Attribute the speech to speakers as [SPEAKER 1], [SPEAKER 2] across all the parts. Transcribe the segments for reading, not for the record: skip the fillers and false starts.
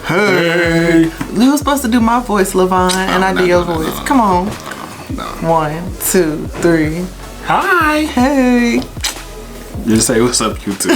[SPEAKER 1] Hey.
[SPEAKER 2] You were supposed to do my voice, Levon, and I did your voice. Come on.
[SPEAKER 1] No.
[SPEAKER 2] 1, 2, 3.
[SPEAKER 1] Hi.
[SPEAKER 2] Hey.
[SPEAKER 1] Just say what's up, YouTube.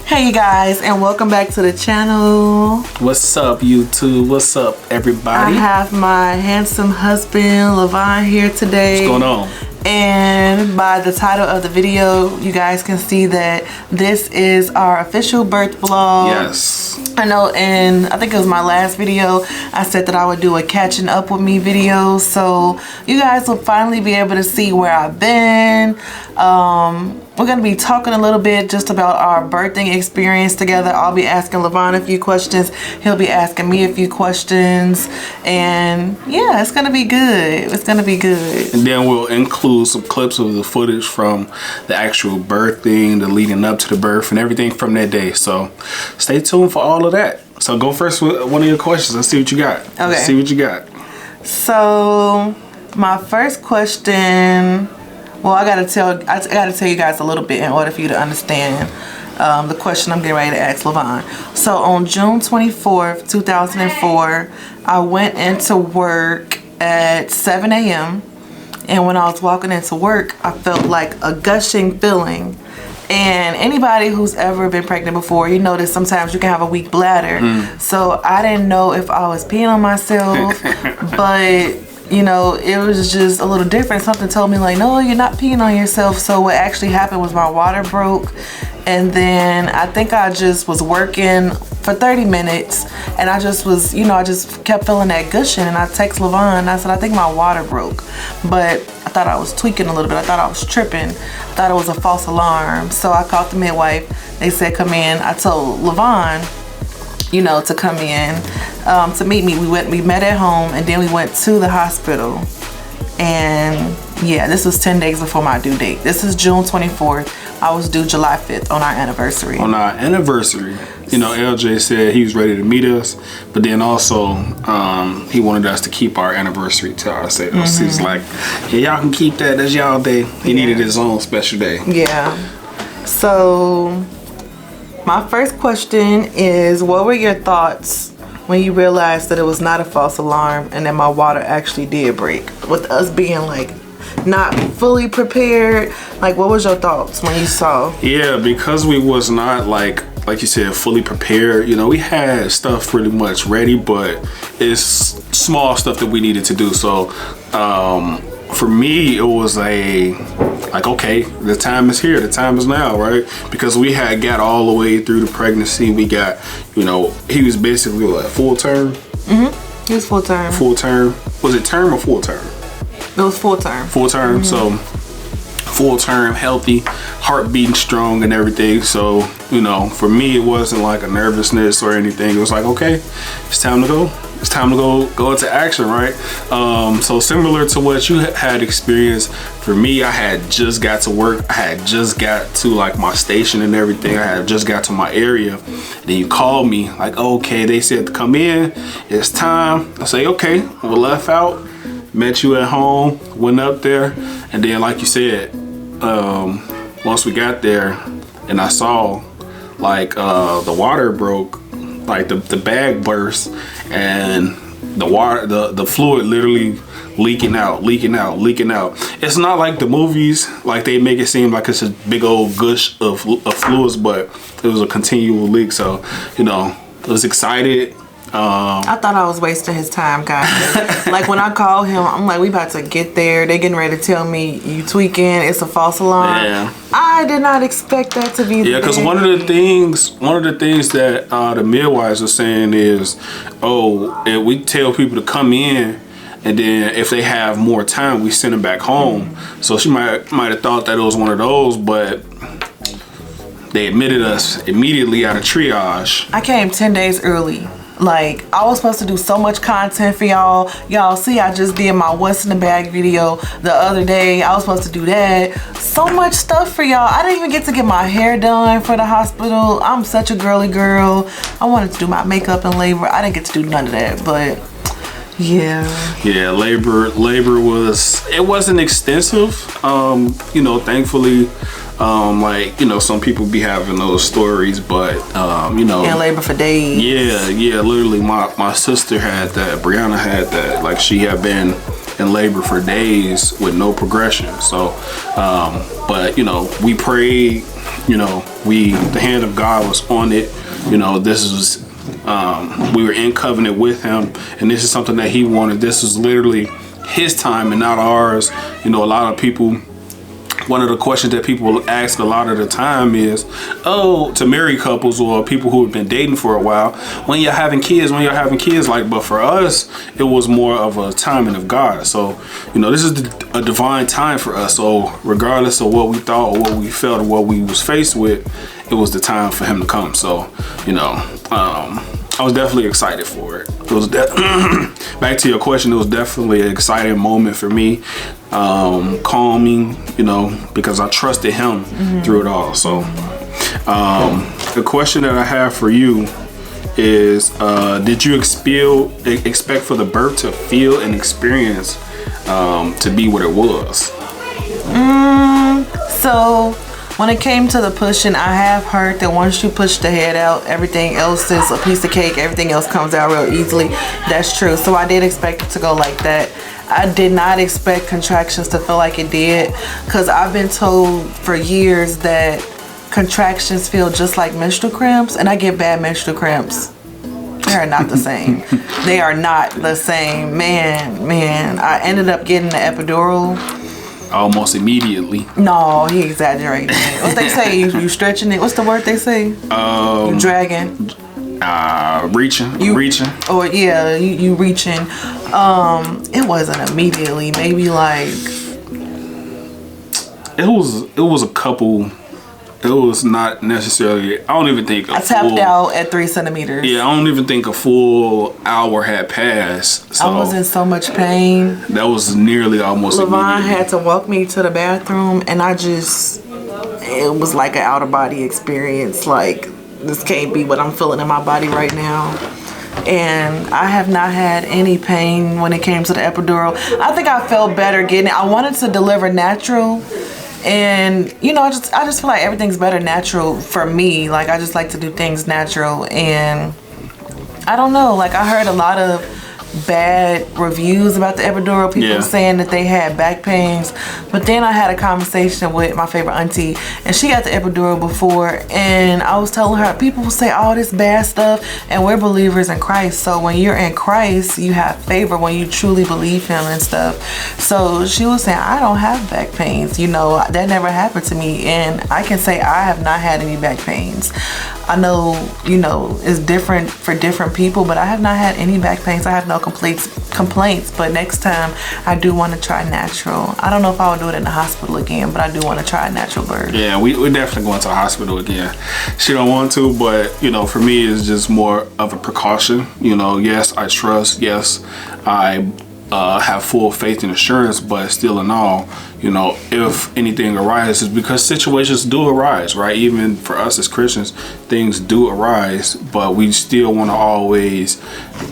[SPEAKER 2] Hey, you guys, and welcome back to the channel.
[SPEAKER 1] What's up, YouTube? What's up, everybody?
[SPEAKER 2] I have my handsome husband, Levon, here today.
[SPEAKER 1] What's going on?
[SPEAKER 2] And by the title of the video, you guys can see that this is our official birth vlog.
[SPEAKER 1] Yes.
[SPEAKER 2] I know I think it was my last video, I said that I would do a catching up with me video. So you guys will finally be able to see where I've been. We're going to be talking a little bit just about our birthing experience together. I'll be asking Levon a few questions. He'll be asking me a few questions. And yeah, it's going to be good. It's going to be good.
[SPEAKER 1] And then we'll include some clips of the footage from the actual birthing, the leading up to the birth, and everything from that day. So stay tuned for all of that. So go first with one of your questions. Let's see what you got.
[SPEAKER 2] Okay.
[SPEAKER 1] Let's see what you got.
[SPEAKER 2] So my first question... Well, I gotta tell you guys a little bit in order for you to understand the question I'm getting ready to ask Levon. So on June 24th, 2004, I went into work at 7 a.m. And when I was walking into work, I felt like a gushing feeling. And anybody who's ever been pregnant before, you know that sometimes you can have a weak bladder. So I didn't know if I was peeing on myself, but... you know, it was just a little different. Something told me like, no, you're not peeing on yourself. So what actually happened was my water broke. And then I think I just was working for 30 minutes. And I just was, you know, I just kept feeling that gushing. And I text Levon and I said, I think my water broke. But I thought I was tweaking a little bit. I thought I was tripping. I thought it was a false alarm. So I called the midwife. They said, come in. I told Levon, you know, to come in to meet me. We met at home, and then we went to the hospital. And yeah, this was 10 days before my due date. This is June 24th. I was due July 5th on our anniversary. On our anniversary,
[SPEAKER 1] you know, LJ said he was ready to meet us, but then also he wanted us to keep our anniversary to ourselves. He's like, yeah, y'all can keep that. That's y'all day. He needed his own special day.
[SPEAKER 2] Yeah. So my first question is, what were your thoughts when you realized that it was not a false alarm and that my water actually did break? With us being like not fully prepared, like what was your thoughts when you saw?
[SPEAKER 1] Yeah, because we was not like you said, fully prepared. You know, we had stuff pretty much ready, but it's small stuff that we needed to do. So for me, it was like, okay, the time is here, the time is now, right? Because we had got all the way through the pregnancy. We got, you know, he was basically like full term.
[SPEAKER 2] He was full term.
[SPEAKER 1] Full term. Was it term or full term?
[SPEAKER 2] It was full term.
[SPEAKER 1] Full term. So full term, healthy, heart beating strong and everything. So, you know, for me, it wasn't like a nervousness or anything. It was like, okay, it's time to go. it's time to go into action, right? So similar to what you had experienced, for me, I had just got to work. I had just got to like my station and everything. I had just got to my area. And then you called me like, okay, they said to come in. It's time. I say, okay. We left out, met you at home, went up there, and then like you said, once we got there, and I saw like the water broke, like the bag burst, and the water, the fluid literally leaking out. It's not like the movies, like they make it seem like it's a big old gush of fluids, but it was a continual leak. So, I was excited.
[SPEAKER 2] I thought I was wasting his time, guys. Like when I called him, I'm like, we about to get there. They getting ready to tell me you tweaking. It's a false alarm.
[SPEAKER 1] Yeah.
[SPEAKER 2] I did not expect that to be.
[SPEAKER 1] Yeah, because one of the things that the midwives are saying is, and we tell people to come in, and then if they have more time, we send them back home. So she might have thought that it was one of those, but they admitted us immediately out of triage.
[SPEAKER 2] I came 10 days early. Like, I was supposed to do so much content for y'all. Y'all see, I just did my what's in the bag video the other day. I was supposed to do that. So much stuff for y'all. I didn't even get to get my hair done for the hospital. I'm such a girly girl. I wanted to do my makeup in labor. I didn't get to do none of that, but yeah.
[SPEAKER 1] Yeah, labor wasn't extensive. Thankfully, some people be having those stories, but in
[SPEAKER 2] labor for days.
[SPEAKER 1] Yeah, literally my sister had that, Brianna had that. Like, she had been in labor for days with no progression. So but we prayed, the hand of God was on it. This was we were in covenant with him, and this is something that he wanted. This was literally his time and not ours. A lot of people, one of the questions that people ask a lot of the time is, to married couples or people who have been dating for a while, when you're having kids, like, but for us, it was more of a timing of God. So, this is a divine time for us. So regardless of what we thought or what we felt or what we was faced with, it was the time for him to come. So, I was definitely excited for it. It was back to your question, it was definitely an exciting moment for me. Calming, because I trusted him through it all. So the question that I have for you is, did you expect for the birth to feel and experience to be what it was?
[SPEAKER 2] So when it came to the pushing, I have heard that once you push the head out, everything else is a piece of cake. Everything else comes out real easily. That's true. So I did expect it to go like that. I did not expect contractions to feel like it did, because I've been told for years that contractions feel just like menstrual cramps, and I get bad menstrual cramps. They are not the same. They are not the same. Man, I ended up getting the epidural
[SPEAKER 1] almost immediately.
[SPEAKER 2] No, he exaggerated. What they say? You stretching it? What's the word they say? You dragging.
[SPEAKER 1] Reaching.
[SPEAKER 2] Oh yeah, you reaching. It wasn't immediately. Maybe like.
[SPEAKER 1] It was a couple. It was not necessarily. I don't even think.
[SPEAKER 2] I tapped out at 3 centimeters.
[SPEAKER 1] Yeah, I don't even think a full hour had passed. So
[SPEAKER 2] I was in so much pain.
[SPEAKER 1] That was nearly almost.
[SPEAKER 2] LaVon had to walk me to the bathroom, and it was like an out of body experience. Like, this can't be what I'm feeling in my body right now. And I have not had any pain when it came to the epidural. I think I felt better getting it. I wanted to deliver natural. And I just feel like everything's better natural for me. Like, I just like to do things natural. And I don't know, like, I heard a lot of bad reviews about the epidural, people saying that they had back pains. But then I had a conversation with my favorite auntie, and she got the epidural before, and I was telling her, people will say all this bad stuff, and we're believers in Christ. So when you're in Christ, you have favor when you truly believe him and stuff. So she was saying, I don't have back pains. That never happened to me, and I can say I have not had any back pains. I know, it's different for different people, but I have not had any back pains. I have no complaints. But next time, I do want to try natural. I don't know if I would do it in the hospital again, but I do want to try natural birth.
[SPEAKER 1] Yeah, we're definitely going to the hospital again. She don't want to, but you know, for me, it's just more of a precaution. You know, yes, I trust. Yes, I have full faith and assurance, but still in all, you know, if anything arises, because situations do arise, right? Even for us as Christians, things do arise, but we still want to always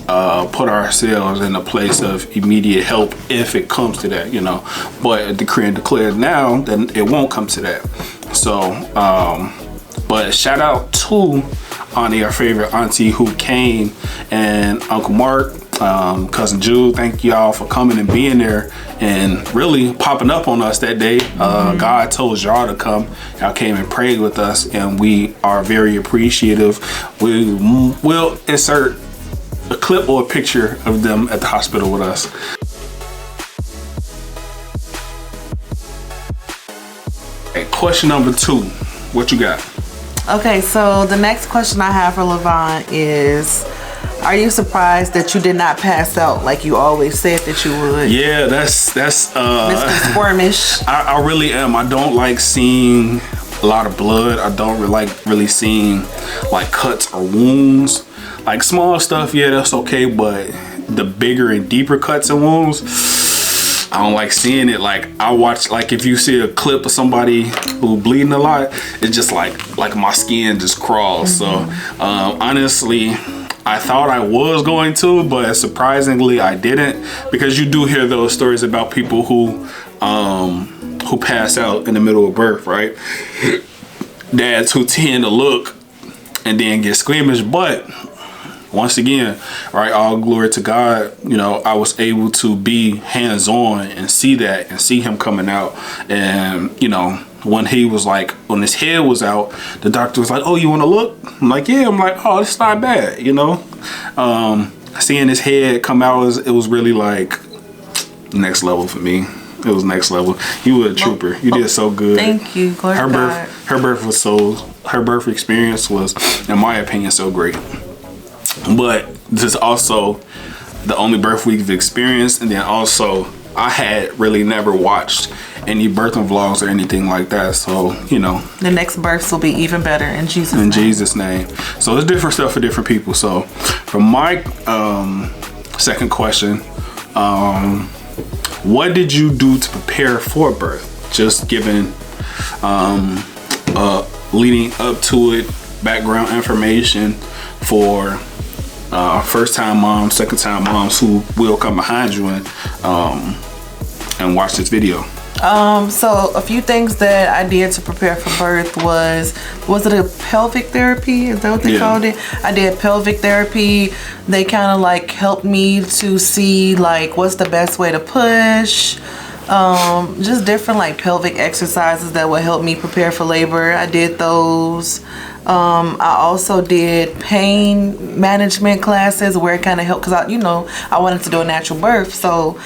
[SPEAKER 1] put ourselves in a place of immediate help if it comes to that, you know. But decree and declare now that it won't come to that. So, but shout out to Auntie, our favorite auntie, who came, and Uncle Mark, Cousin Jude. Thank y'all for coming and being there and really popping up on us that day. God told y'all to come. Y'all came and prayed with us, and we are very appreciative. We will insert a clip or a picture of them at the hospital with us. Okay, question number 2. What you got?
[SPEAKER 2] Okay, so the next question I have for LaVon is, are you surprised that you did not pass out like you always said that you would?
[SPEAKER 1] Yeah, that's
[SPEAKER 2] Mr. Squirmish.
[SPEAKER 1] I really am. I don't like seeing a lot of blood. I don't like really seeing like cuts or wounds. Like small stuff, yeah, that's okay, but the bigger and deeper cuts and wounds, I don't like seeing it. Like I watch, like if you see a clip of somebody who bleeding a lot, it's just like my skin just crawls. So honestly, I thought I was going to, but surprisingly I didn't, because you do hear those stories about people who pass out in the middle of birth, right? Dads who tend to look and then get squeamish. But once again, right, all glory to God, you know, I was able to be hands-on and see that and see him coming out. And, you know, when he was like, when his head was out, the doctor was like, oh, you want to look? I'm like, yeah. I'm like, oh, it's not bad, you know? Seeing his head come out, it was really like next level for me. It was next level. You were a trooper. You did so good.
[SPEAKER 2] Thank you. Glory to God.
[SPEAKER 1] Her birth experience was, in my opinion, so great. But this is also the only birth we've experienced, and then also I had really never watched any birthing vlogs or anything like that. So, you know,
[SPEAKER 2] the next births will be even better in Jesus' name.
[SPEAKER 1] In Jesus' name. So it's different stuff for different people. So for my second question, what did you do to prepare for birth? Just given leading up to it, background information for first-time moms, second-time moms who will come behind you and watch this video.
[SPEAKER 2] So a few things that I did to prepare for birth was it a pelvic therapy? Is that what they called it? I did pelvic therapy. They kind of like helped me to see like what's the best way to push. Just different like pelvic exercises that would help me prepare for labor. I did those. I also did pain management classes where it kind of helped, because I wanted to do a natural birth. So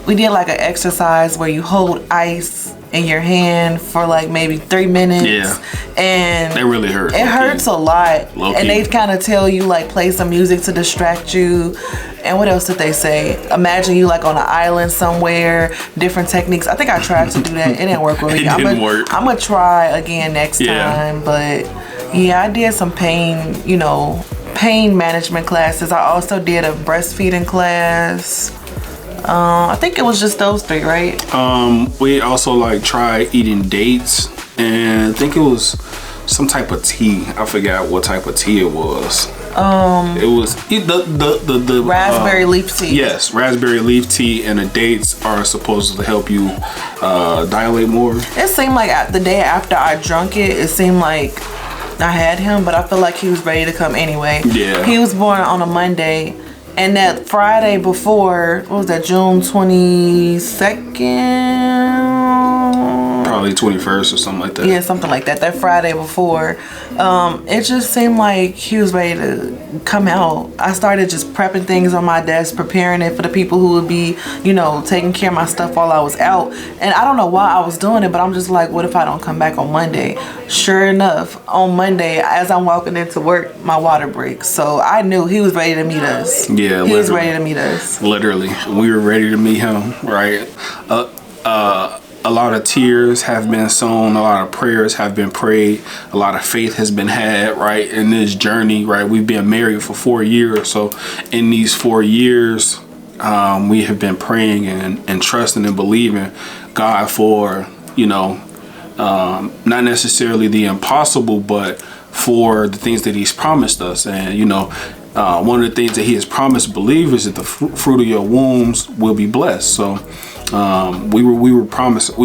[SPEAKER 2] we did like an exercise where you hold ice in your hand for like maybe 3 minutes.
[SPEAKER 1] Yeah.
[SPEAKER 2] And
[SPEAKER 1] it really hurts.
[SPEAKER 2] It hurts a lot.
[SPEAKER 1] Low-key.
[SPEAKER 2] And they kind of tell you like play some music to distract you. And what else did they say? Imagine you like on an island somewhere, different techniques. I think I tried to do that. It didn't work with me.
[SPEAKER 1] It didn't work.
[SPEAKER 2] I'm gonna try again next time. But yeah, I did some pain management classes. I also did a breastfeeding class. I think it was just those 3, right?
[SPEAKER 1] We also like tried eating dates, and I think it was some type of tea. I forgot what type of tea it was. It was the
[SPEAKER 2] raspberry leaf tea.
[SPEAKER 1] Yes, raspberry leaf tea, and the dates are supposed to help you dilate more.
[SPEAKER 2] It seemed like the day after I drunk it seemed like I had him, but I feel like he was ready to come anyway.
[SPEAKER 1] Yeah.
[SPEAKER 2] He was born on a Monday, and that Friday before, what was that, June 22nd?
[SPEAKER 1] probably 21st or something like that.
[SPEAKER 2] Yeah, something like that. That Friday before, it just seemed like he was ready to come out. I started just prepping things on my desk, preparing it for the people who would be, you know, taking care of my stuff while I was out. And I don't know why I was doing it, but I'm just like, what if I don't come back on Monday? Sure enough, on Monday, as I'm walking into work, my water breaks. So I knew he was ready to meet us.
[SPEAKER 1] Yeah,
[SPEAKER 2] he was ready to meet us.
[SPEAKER 1] Literally, we were ready to meet him, right? A lot of tears have been sown, a lot of prayers have been prayed, a lot of faith has been had, right, in this journey, right? We've been married for 4 years, so in these 4 years, we have been praying and trusting and believing God for, you know, not necessarily the impossible, but for the things that He's promised us. And, you know, one of the things that He has promised believers is that the fruit of your wombs will be blessed. So we were promised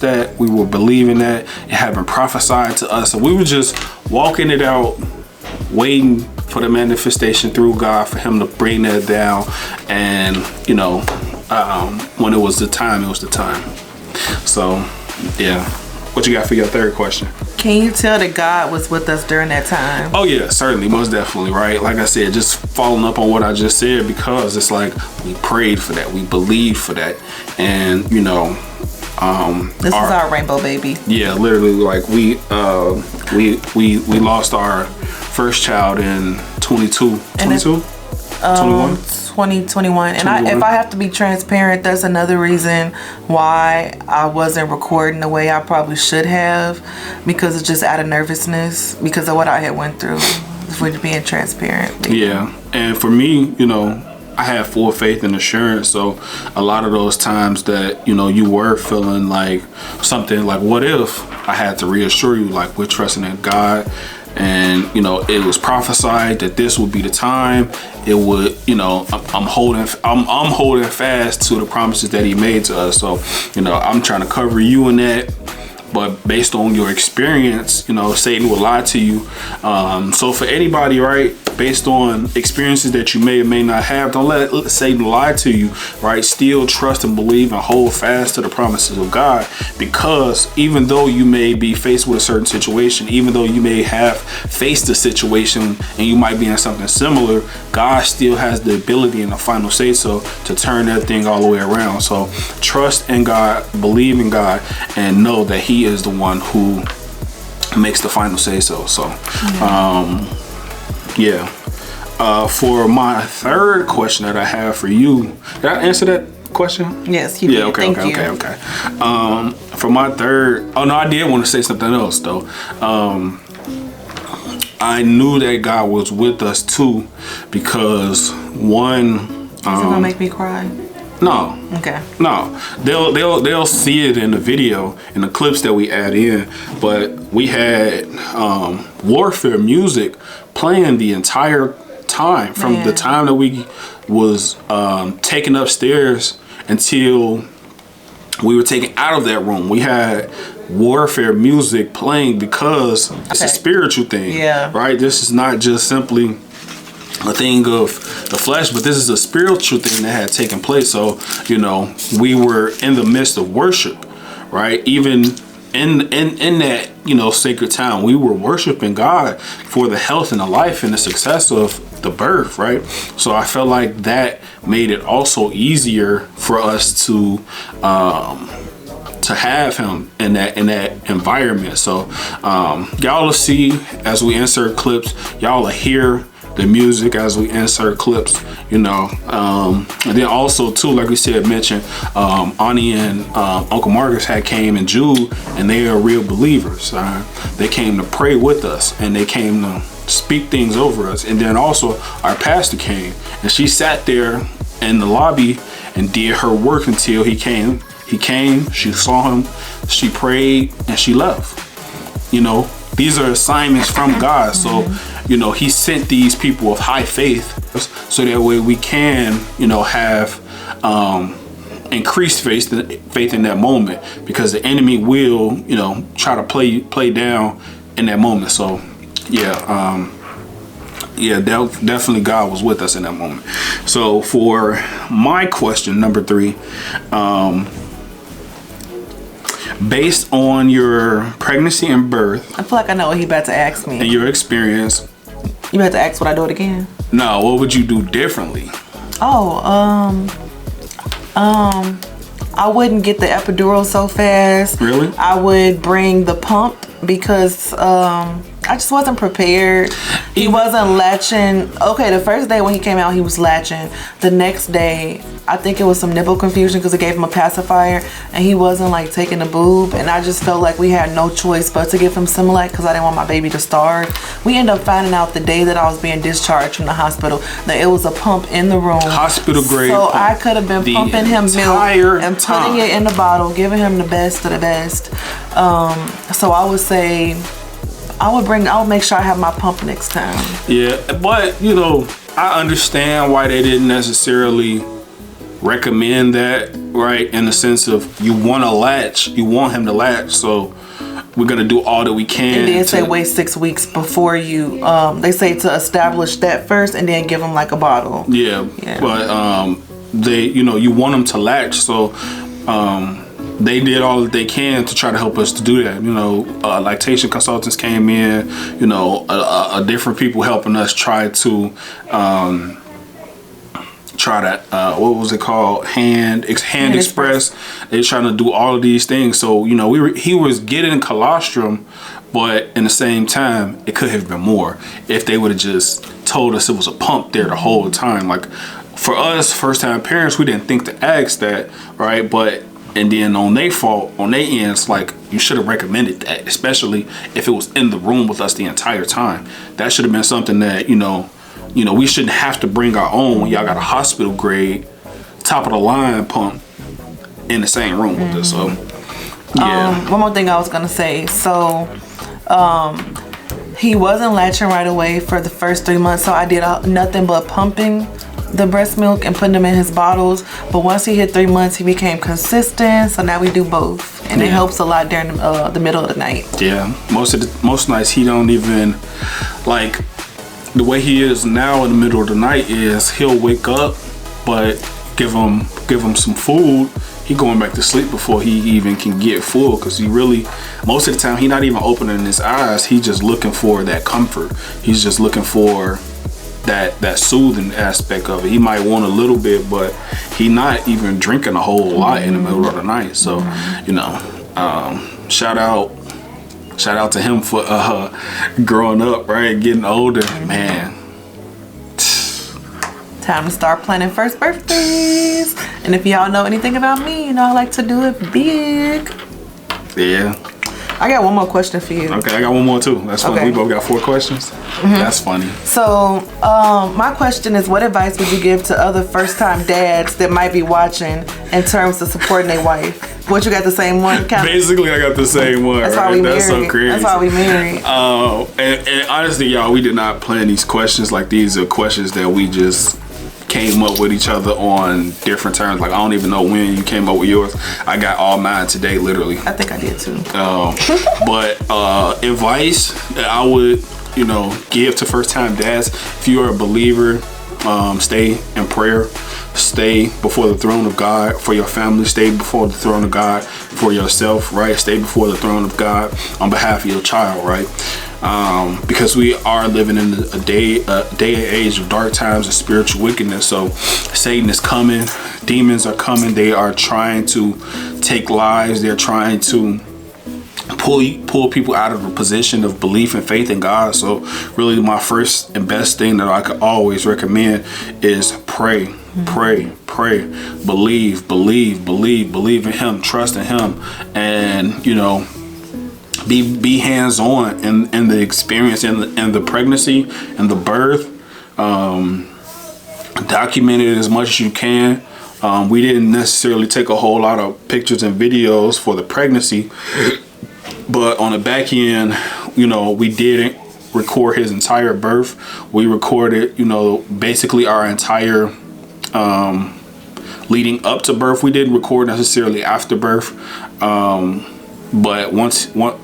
[SPEAKER 1] that, we were believing that, it had been prophesied to us, and we were just walking it out, waiting for the manifestation through God for Him to bring that down. And, you know, when it was the time, it was the time. So yeah, what you got for your third question?
[SPEAKER 2] Can you tell that God was with us during that time?
[SPEAKER 1] Oh yeah, certainly, most definitely, right? Like I said, just following up on what I just said, because it's like we prayed for that, we believed for that, and you know,
[SPEAKER 2] this is our rainbow baby.
[SPEAKER 1] Yeah, literally, like we lost our first child in 21.
[SPEAKER 2] 2021. And if I have to be transparent, that's another reason why I wasn't recording the way I probably should have, because it's just out of nervousness because of what I had went through. For being transparent.
[SPEAKER 1] Yeah, and for me, you know, I had full faith and assurance. So a lot of those times that, you know, you were feeling like something like, what if, I had to reassure you, like, we're trusting in God. And, you know, it was prophesied that this would be the time. It would, you know, I'm holding fast to the promises that He made to us. So, you know, I'm trying to cover you in that. But based on your experience, you know, Satan will lie to you. So for anybody, right, based on experiences that you may or may not have, don't let Satan lie to you, right? Still trust and believe and hold fast to the promises of God, because even though you may be faced with a certain situation, even though you may have faced a situation and you might be in something similar, God still has the ability and the final say so to turn that thing all the way around. So trust in God, believe in God, and know that He is the one who makes the final say so. So yeah. For my third question that I have for you, did I answer that question?
[SPEAKER 2] Yes, you did.
[SPEAKER 1] Okay. For my third, oh no, I did want to say something else though. I knew that God was with us too, because one,
[SPEAKER 2] is it gonna make me cry?
[SPEAKER 1] No.
[SPEAKER 2] Okay.
[SPEAKER 1] No. They'll see it in the video, in the clips that we add in. But we had warfare music playing the entire time, from the time that we was taken upstairs until we were taken out of that room. We had warfare music playing because it's a spiritual thing.
[SPEAKER 2] Yeah.
[SPEAKER 1] Right? This is not just simply a thing of the flesh, but this is a spiritual thing that had taken place. So, you know, we were in the midst of worship, right? Even in that, you know, sacred time, we were worshiping God for the health and the life and the success of the birth, right? So I felt like that made it also easier for us to have Him in that environment. So y'all will see as we insert clips, y'all will hear the music as we insert clips, you know. And then also too, like we said, mentioned, Ani and Uncle Marcus had came and Jude, and they are real believers. They came to pray with us, and they came to speak things over us. And then also our pastor came, and she sat there in the lobby and did her work until he came. He came, she saw him, she prayed, and she left. You know, these are assignments from God. So, you know, He sent these people of high faith so that way we can, you know, have increased faith in that moment, because the enemy will, you know, try to play down in that moment. So yeah, definitely God was with us in that moment. So for my question number 3, based on your pregnancy and birth
[SPEAKER 2] I feel like I know what he about to ask me.
[SPEAKER 1] and your experience,
[SPEAKER 2] You about to ask would I do it again?
[SPEAKER 1] no, what would you do differently?
[SPEAKER 2] I wouldn't get the epidural so fast.
[SPEAKER 1] Really?
[SPEAKER 2] I would bring the pump because I just wasn't prepared. He wasn't latching. Okay, the first day when he came out, he was latching. The next day, I think it was some nipple confusion because it gave him a pacifier and he wasn't like taking the boob. And I just felt like we had no choice but to give him Similac because I didn't want my baby to starve. We ended up finding out the day that I was being discharged from the hospital that it was a pump in the room.
[SPEAKER 1] Hospital grade
[SPEAKER 2] So
[SPEAKER 1] pump.
[SPEAKER 2] I could have been
[SPEAKER 1] The
[SPEAKER 2] pumping him milk
[SPEAKER 1] entire
[SPEAKER 2] and
[SPEAKER 1] time.
[SPEAKER 2] putting it in the bottle, giving him the best of the best. So I would say I would make sure I have my pump next time.
[SPEAKER 1] Yeah, but you know, I understand why they didn't necessarily recommend that, right? In the sense of you want him to latch, so we're gonna do all that we can.
[SPEAKER 2] And then say wait 6 weeks before you. They say to establish that first, and then give them like a bottle.
[SPEAKER 1] Yeah. But they, you know, you want them to latch, so they did all that they can to try to help us to do that. You know, lactation consultants came in. You know, different people helping us try to what was it called? Hand Express. They're trying to do all of these things. So you know, he was getting colostrum, but in the same time, it could have been more if they would have just told us it was a pump there the whole time. Like for us, first time parents, we didn't think to ask that, right? But and then on their end, it's like you should have recommended that, especially if it was in the room with us the entire time. That should have been something that you know, we shouldn't have to bring our own when y'all got a hospital grade, top of the line pump in the same room with us. So, yeah.
[SPEAKER 2] One more thing I was gonna say. So, he wasn't latching right away for the first 3 months. So I did nothing but pumping the breast milk and putting them in his bottles. But once he hit 3 months, he became consistent. So now we do both, and it helps a lot during the middle of the night.
[SPEAKER 1] Yeah, most nights he don't even like. The way he is now in the middle of the night is he'll wake up, but give him some food. He going back to sleep before he even can get full, because he really, most of the time, he not even opening his eyes. He just looking for that comfort. He's just looking for that soothing aspect of it. He might want a little bit, but he not even drinking a whole lot in the middle of the night. So, you know, shout out to him for growing up, right? Getting older, man.
[SPEAKER 2] Time to start planning first birthdays. And if y'all know anything about me, you know I like to do it big.
[SPEAKER 1] Yeah.
[SPEAKER 2] I got one more question for you.
[SPEAKER 1] Okay, I got one more too. That's funny.
[SPEAKER 2] Okay.
[SPEAKER 1] We both got 4 questions. That's funny.
[SPEAKER 2] So, my question is, what advice would you give to other first-time dads that might be watching in terms of supporting their wife? What, you got the same one?
[SPEAKER 1] Basically, I got the same one.
[SPEAKER 2] That's
[SPEAKER 1] right?
[SPEAKER 2] why we
[SPEAKER 1] That's
[SPEAKER 2] married.
[SPEAKER 1] so crazy.
[SPEAKER 2] That's why we married.
[SPEAKER 1] And honestly, y'all, we did not plan these questions. Like, these are questions that we just came up with each other on different terms. Like, I don't even know when you came up with yours. I got all mine today, literally.
[SPEAKER 2] I think I did too.
[SPEAKER 1] But advice that I would, you know, give to first-time dads: if you are a believer, stay in prayer. Stay before the throne of God for your family. Stay before the throne of God for yourself, right? Stay before the throne of God on behalf of your child, right? Because we are living in a day and age of dark times and spiritual wickedness. So Satan is coming. Demons are coming. They are trying to take lives. They're trying to pull people out of a position of belief and faith in God. So really, my first and best thing that I could always recommend is pray. Pray, believe in him, trust in him, and you know, be hands-on in the experience and the pregnancy and the birth. Document it as much as you can. We didn't necessarily take a whole lot of pictures and videos for the pregnancy, but on the back end, you know, we didn't record his entire birth. We recorded, you know, basically our entire leading up to birth. We didn't record necessarily after birth, but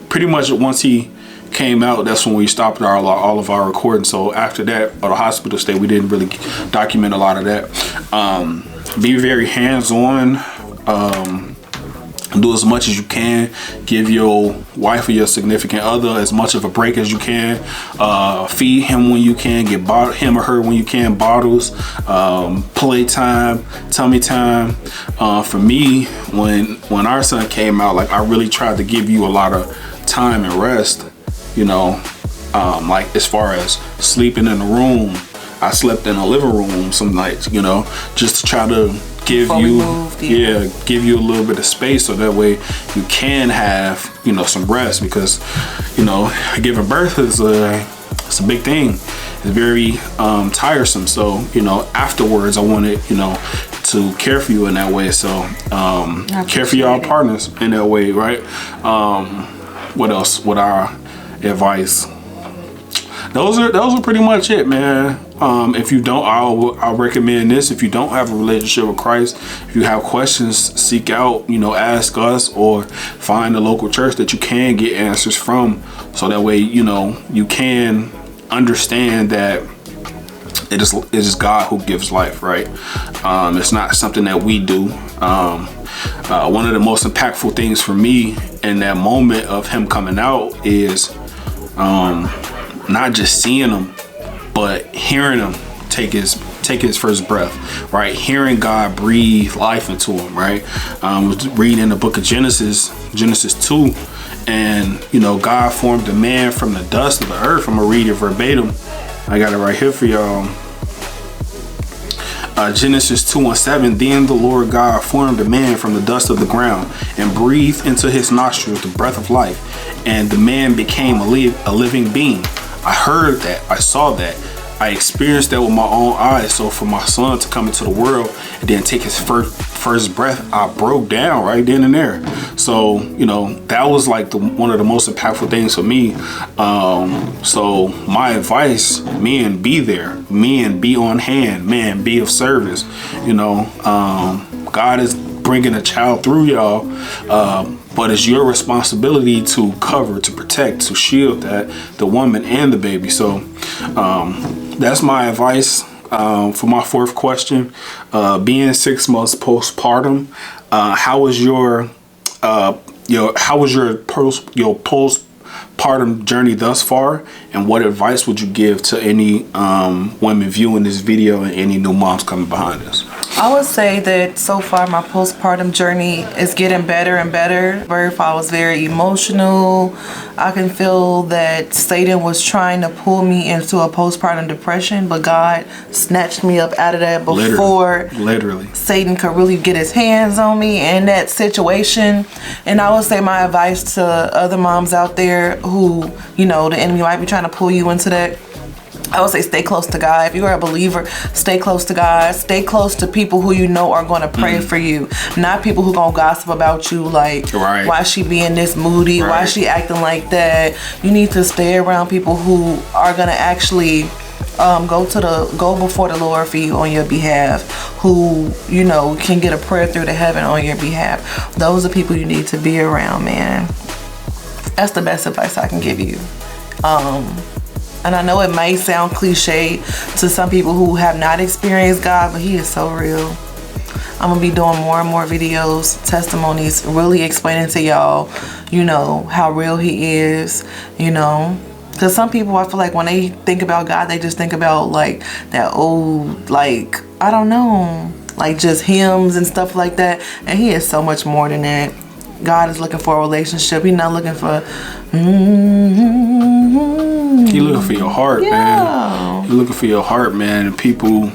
[SPEAKER 1] pretty much once he came out, that's when we stopped all of our recording. So after that, or the hospital stay, we didn't really document a lot of that. Be very hands-on. Do as much as you can. Give your wife or your significant other as much of a break as you can. Feed him when you can. Get him or her when you can bottles. Playtime, tummy time. For me, when our son came out, like I really tried to give you a lot of time and rest. You know, like as far as sleeping in the room, I slept in the living room some nights. You know, just to try to give you a little bit of space so that way you can have, you know, some rest, because, you know, giving birth is it's a big thing. It's very tiresome. So, you know, afterwards I wanted, you know, to care for you in that way. So care for y'all partners in that way, right? What else? What our advice? Those are pretty much it, man. If you don't, I'll recommend this. If you don't have a relationship with Christ, if you have questions, seek out, you know, ask us, or find a local church that you can get answers from, so that way, you know, you can understand that it is God who gives life, right? It's not something that we do. One of the most impactful things for me in that moment of him coming out is not just seeing him, but hearing him take his first breath, right? Hearing God breathe life into him, right? I was reading in the book of Genesis 2, and, you know, God formed a man from the dust of the earth. I'm gonna read it verbatim. I got it right here for y'all. Genesis 2:7. Then the Lord God formed a man from the dust of the ground and breathed into his nostrils the breath of life, and the man became a living being. I heard that, I saw that, I experienced that with my own eyes. So for my son to come into the world and then take his first breath, I broke down right then and there. So, you know, that was like one of the most impactful things for me. So my advice, men, be there. Men, be on hand. Men, be of service. You know, God is bringing a child through y'all, but it's your responsibility to cover, to protect, to shield the woman and the baby. So that's my advice. For my fourth question, being 6 months postpartum, how was your postpartum journey thus far, and what advice would you give to any women viewing this video and any new moms coming behind us?
[SPEAKER 2] I would say that so far my postpartum journey is getting better and better. Birth, I was very emotional. I can feel that Satan was trying to pull me into a postpartum depression, but God snatched me up out of that before
[SPEAKER 1] literally
[SPEAKER 2] Satan could really get his hands on me in that situation. And I would say my advice to other moms out there who, you know, the enemy might be trying to pull you into that, I would say stay close to God. If you are a believer, stay close to God. Stay close to people who you know are going to pray for you. Not people who going to gossip about you, like, why she being this moody? Why she acting like that? You need to stay around people who are going to actually go before the Lord for you on your behalf, who, you know, can get a prayer through to heaven on your behalf. Those are people you need to be around, man. That's the best advice I can give you. And I know it may sound cliche to some people who have not experienced God, but he is so real. I'm gonna be doing more and more videos, testimonies, really explaining to y'all, you know, how real he is, you know. Because some people, I feel like when they think about God, they just think about like that old, like, I don't know, like just hymns and stuff like that. And he is so much more than that. God is looking for a relationship. He's not looking for
[SPEAKER 1] He looking for your heart, man. He looking for your heart, man. And people,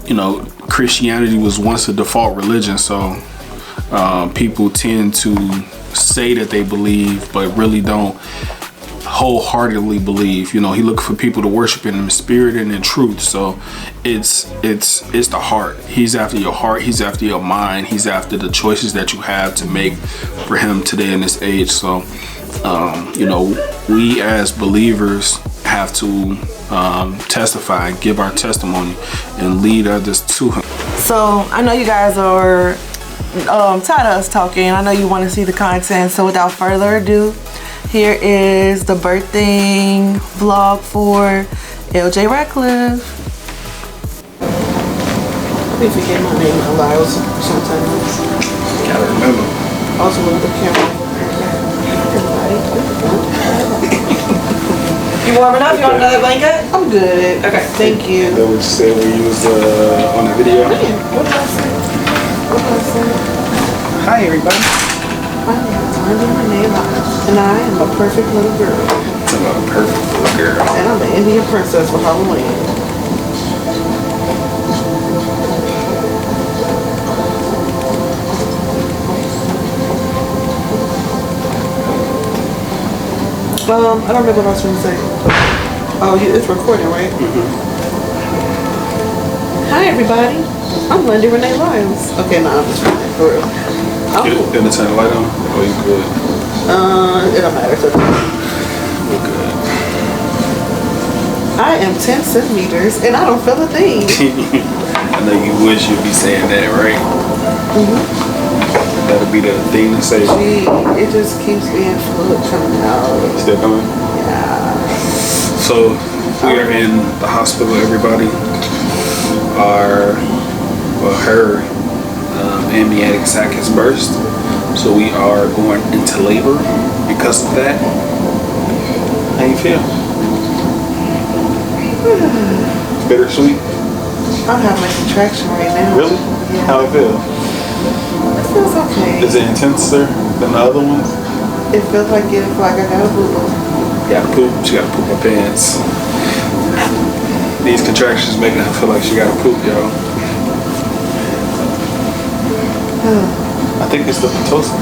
[SPEAKER 1] you know, Christianity was once a default religion, so people tend to say that they believe, but really don't wholeheartedly believe. You know, he looking for people to worship him in spirit and in truth. So it's the heart. He's after your heart. He's after your mind. He's after the choices that you have to make for him today in this age. So you know, we as believers have to testify and give our testimony and lead others to him. So
[SPEAKER 2] I know you guys are tired of us talking. I know you want to see the content. So without further ado, here is the birthing vlog for LJ Ratcliffe. I forget my name a lot sometimes.
[SPEAKER 1] Gotta remember.
[SPEAKER 2] Also look at the camera.
[SPEAKER 3] You warm enough? You want another blanket?
[SPEAKER 2] I'm good.
[SPEAKER 3] Okay.
[SPEAKER 2] Thank you.
[SPEAKER 1] That would say we use on the video.
[SPEAKER 2] What did I say? What did I say?
[SPEAKER 1] Hi everybody.
[SPEAKER 2] I am Renee Lyles, and I am a perfect little girl.
[SPEAKER 1] It's about a perfect little girl.
[SPEAKER 2] And I'm an Indian princess for Halloween. I don't know what I was going to say. Oh, it's recording, right? Hi, everybody. I'm Lindy Renee Lyles. Okay, no, I'm just trying for real.
[SPEAKER 1] Didn't turn the light on? Oh, you good?
[SPEAKER 2] It don't matter. So
[SPEAKER 1] We're good.
[SPEAKER 2] I am 10 centimeters, and I don't feel a thing.
[SPEAKER 1] I know you wish you'd be saying that, right? That'll be the thing to say.
[SPEAKER 2] Gee, it just keeps being fluid coming out.
[SPEAKER 1] Still coming?
[SPEAKER 2] Yeah.
[SPEAKER 1] So we are in the hospital. Everybody, her amniotic sac has burst, so we are going into labor because of that. How you feel? Bittersweet.
[SPEAKER 2] I'm having a contraction right now.
[SPEAKER 1] Really?
[SPEAKER 2] Yeah.
[SPEAKER 1] How it feel?
[SPEAKER 2] It feels okay.
[SPEAKER 1] Is it intenser than the other ones?
[SPEAKER 2] It feels like I got a boo-boo.
[SPEAKER 1] Gotta poop. She gotta poop her pants. These contractions making her feel like she gotta poop, y'all. I think it's the Pitocin.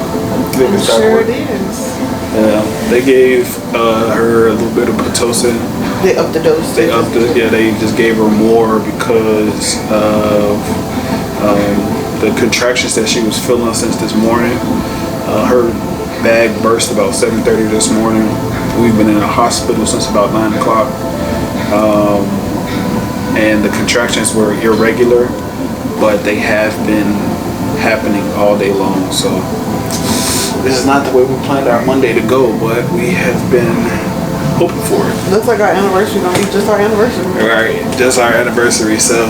[SPEAKER 2] I'm sure it is.
[SPEAKER 1] Yeah, they gave her a little bit of Pitocin.
[SPEAKER 2] They upped the dose.
[SPEAKER 1] They just gave her more because of the contractions that she was feeling since this morning. Her bag burst about 7:30 this morning. We've been in a hospital since about 9 o'clock. And the contractions were irregular, but they have been happening all day long. So this is not the way we planned our Monday to go, but we have been hoping for it.
[SPEAKER 2] Looks like our anniversary gonna be just our anniversary.
[SPEAKER 1] Right, just our anniversary. So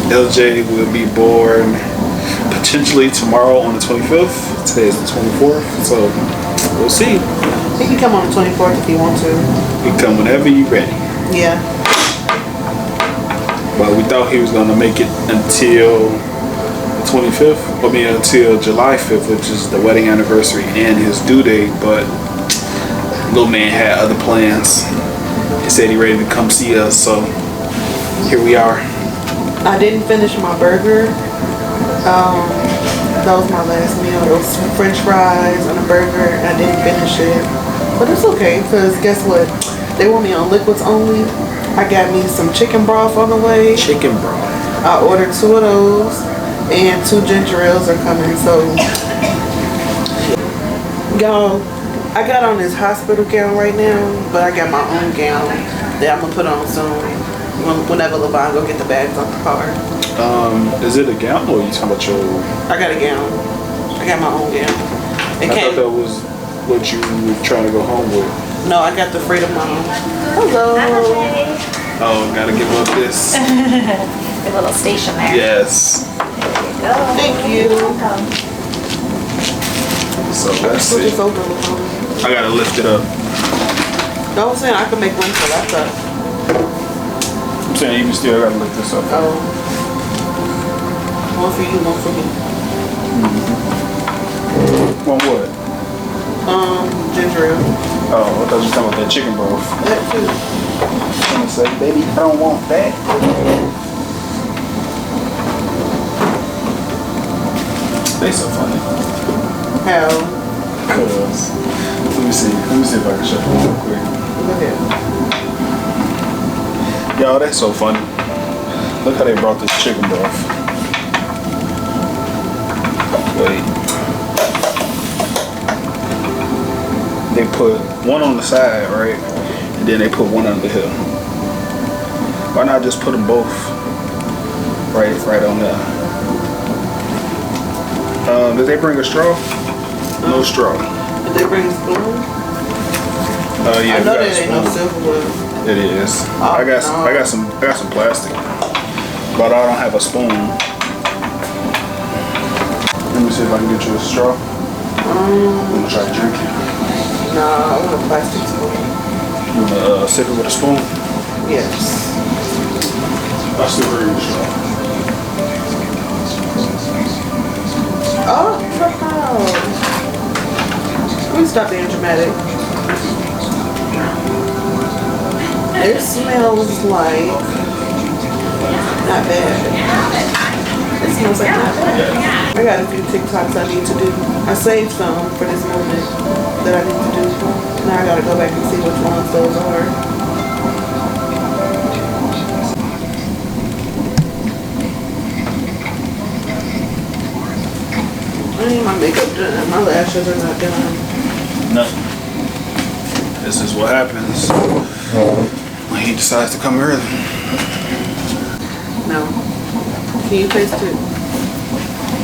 [SPEAKER 1] LJ will be born potentially tomorrow on the 25th. Today is the 24th, so we'll see.
[SPEAKER 2] He can come on the 24th if he wants to.
[SPEAKER 1] You can come whenever you're ready.
[SPEAKER 2] Yeah.
[SPEAKER 1] But we thought he was gonna make it until the 25th. I mean until July 5th, which is the wedding anniversary and his due date. But little man had other plans. He said he ready to come see us, so here we are.
[SPEAKER 2] I didn't finish my burger. That was my last meal. It was some French fries and a burger, and I didn't finish it. But it's okay, because guess what? They want me on liquids only. I got me some chicken broth on the way.
[SPEAKER 1] Chicken broth.
[SPEAKER 2] I ordered 2 of those, and 2 ginger ales are coming, so. Y'all, I got on this hospital gown right now, but I got my own gown that I'm going to put on soon. Whenever LeVon go get the bags off the car.
[SPEAKER 1] Is it a gown or are you talking about your...
[SPEAKER 2] I got a gown. I got my own gown.
[SPEAKER 1] I thought that was what you were trying to go home with.
[SPEAKER 2] No, I got the Freedom Mom. Hello.
[SPEAKER 1] Oh, gotta give up this.
[SPEAKER 3] Your little station there.
[SPEAKER 1] Yes.
[SPEAKER 3] There you go.
[SPEAKER 2] Thank you.
[SPEAKER 3] You're welcome.
[SPEAKER 1] So let's
[SPEAKER 2] Put
[SPEAKER 1] see.
[SPEAKER 2] this over LeVon.
[SPEAKER 1] I gotta lift it up.
[SPEAKER 2] No, I'm saying I can make room for laptop.
[SPEAKER 1] I'm saying you still gotta lift this up.
[SPEAKER 2] Oh. One for you, one for me.
[SPEAKER 1] One what?
[SPEAKER 2] Ginger ale.
[SPEAKER 1] Oh, I thought you were talking about that chicken broth.
[SPEAKER 2] That too.
[SPEAKER 1] I'm gonna say, baby, I don't want that. They so funny.
[SPEAKER 2] How?
[SPEAKER 1] Cause, let me see if I can show you real quick.
[SPEAKER 2] Go ahead.
[SPEAKER 1] Y'all, that's so funny. Look how they brought this chicken broth. Wait. They put one on the side, right? And then they put one under here. Why not just put them both right on there? Did they bring a straw? No straw.
[SPEAKER 2] Did they bring a spoon?
[SPEAKER 1] Yeah,
[SPEAKER 2] I
[SPEAKER 1] we
[SPEAKER 2] know
[SPEAKER 1] got a
[SPEAKER 2] that ain't no
[SPEAKER 1] spoon.
[SPEAKER 2] silverware.
[SPEAKER 1] It is.
[SPEAKER 2] Oh,
[SPEAKER 1] I got
[SPEAKER 2] no.
[SPEAKER 1] some plastic, but I don't have a spoon. Let me see if I can get you a straw. I'm gonna try to drink it.
[SPEAKER 2] Nah, I want a plastic spoon.
[SPEAKER 1] You wanna sip it with a spoon?
[SPEAKER 2] Yes.
[SPEAKER 1] I still bring you a straw.
[SPEAKER 2] Oh, wow. Let me stop being dramatic. It smells like not bad. It smells like not bad. I got a few TikToks I need to do. I saved some for this moment that I need to do. Now I gotta go back and see which ones those are. I need my makeup done. My lashes are not done.
[SPEAKER 1] No. This is what happens when he decides to come early.
[SPEAKER 2] No. Can you taste it?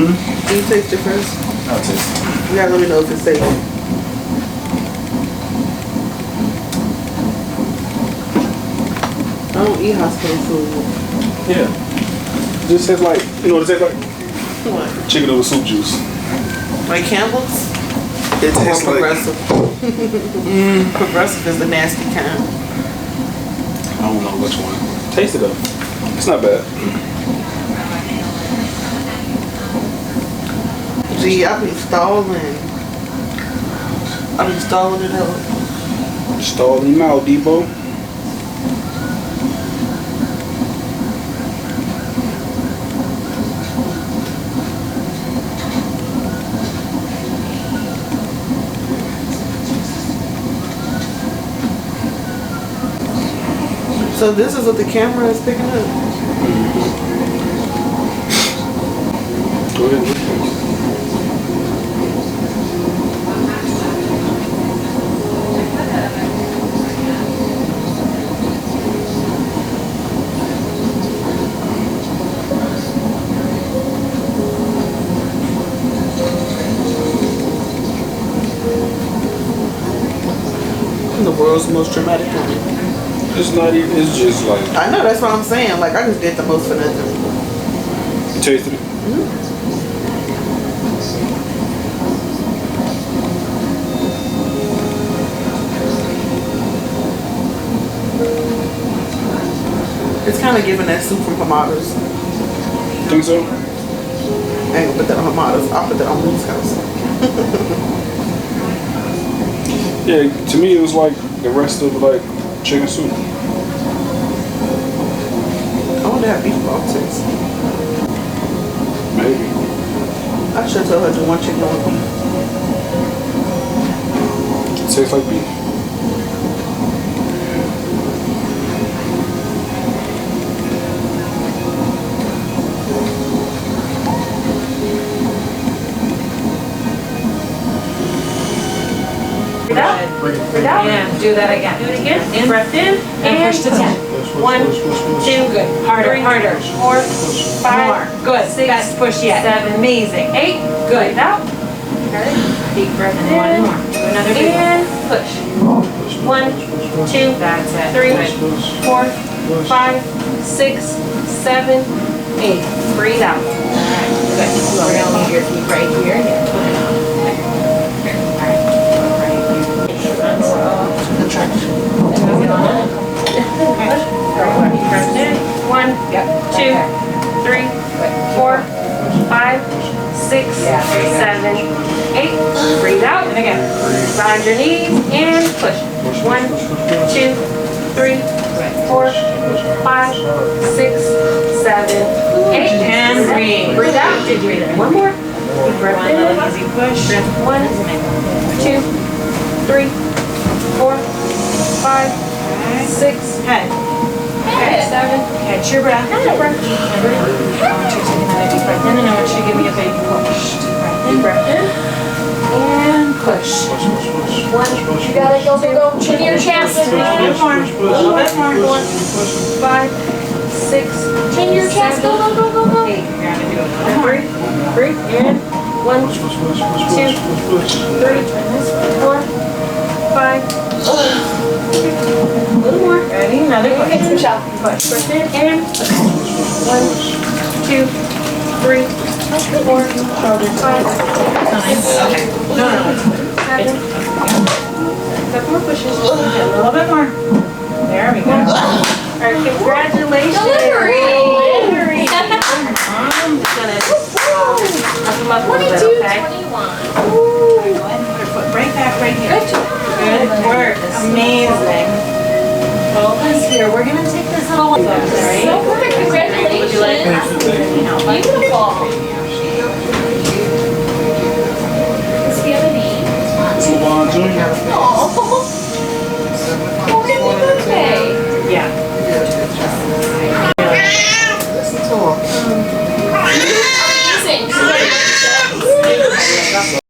[SPEAKER 2] Can you taste it first?
[SPEAKER 1] I'll taste it.
[SPEAKER 2] You gotta let me know if it's safe. I don't eat hospital food.
[SPEAKER 1] Yeah. Just tastes like, you know what it tastes like?
[SPEAKER 2] What?
[SPEAKER 1] Chicken noodle soup juice.
[SPEAKER 2] Like Campbell's?
[SPEAKER 1] It tastes
[SPEAKER 2] Or
[SPEAKER 1] like...
[SPEAKER 2] Progressive. Progressive is the nasty kind.
[SPEAKER 1] I don't know which one. Taste it though. It's not bad.
[SPEAKER 2] Gee, I be stalling. I be stalling it out.
[SPEAKER 1] Stalling him out, Debo.
[SPEAKER 2] So this is what the camera is picking up.
[SPEAKER 1] Go ahead.
[SPEAKER 2] I'm the world's most dramatic woman.
[SPEAKER 1] It's not even, it's just like...
[SPEAKER 2] I know, that's what I'm saying. Like, I just did the most for nothing.
[SPEAKER 1] You tasted it?
[SPEAKER 2] It's kind of giving that soup from Hamada's.
[SPEAKER 1] Think so?
[SPEAKER 2] I ain't gonna put that on Hamada's. I'll put that on Moon's house.
[SPEAKER 1] Yeah, to me it was like the rest of like chicken soup.
[SPEAKER 2] I wonder how beef broth tastes.
[SPEAKER 1] Maybe.
[SPEAKER 2] I should tell her to one chicken with beef.
[SPEAKER 1] It tastes like beef.
[SPEAKER 3] Breathe out. Breathe out. And do that again. Do it again. In. Breath in. And push to 10. 1, 2, good. Harder, 3, harder. 4, 5, more. Good. 6, best push yet. 7, amazing. 8, good. Breathe out. Good. Deep breath in. One more. Do another big one. And push. 1, 2, that's it. 3, 4, 5, 6, 7, 8. Breathe out. Alright, good. We're gonna leave your feet right here. Yeah. Breath in. 1, 2, 3, 4, 5, 6, 7, 8. Breathe out. And again. Bend your knees and push. 1, 2, 3, 4, 5, 6, 7, 8. And breathe. Breathe out. Breathe in. One more. Deep breath in. Easy push. Breath 1, 2, 3, 4, 5, 6. Head. Okay, 7. Catch your breath. Deep breath. I want you to take another deep breath in, and I want you to give me a big push. Deep breath in. And push. 1. You got it. Go, go, go. Chin your chest. A little bit more. A little bit more. 4, 5, 6. Chin your chest. Go, go, go, go, go. 8. You're gonna do it. Breathe. Breathe. And 1, 2, 3, 4, 5. A little more. Ready? Another push. Push. Push in and push. 1, 2, 3, 4, 5, 7. Couple more pushes.
[SPEAKER 4] A little bit more. There we go.
[SPEAKER 3] Alright, congratulations.
[SPEAKER 5] Delivery.
[SPEAKER 3] I'm just gonna up them up a little bit, okay?
[SPEAKER 5] 21.
[SPEAKER 4] Go ahead and put her foot right back right here. Good work. Amazing. Focus here. We're gonna take this little one.
[SPEAKER 5] So perfect. Congratulations.
[SPEAKER 3] Would you like
[SPEAKER 5] Beautiful. Does he have a name? Oh. Oh, happy birthday.
[SPEAKER 4] Yeah.
[SPEAKER 5] Amazing.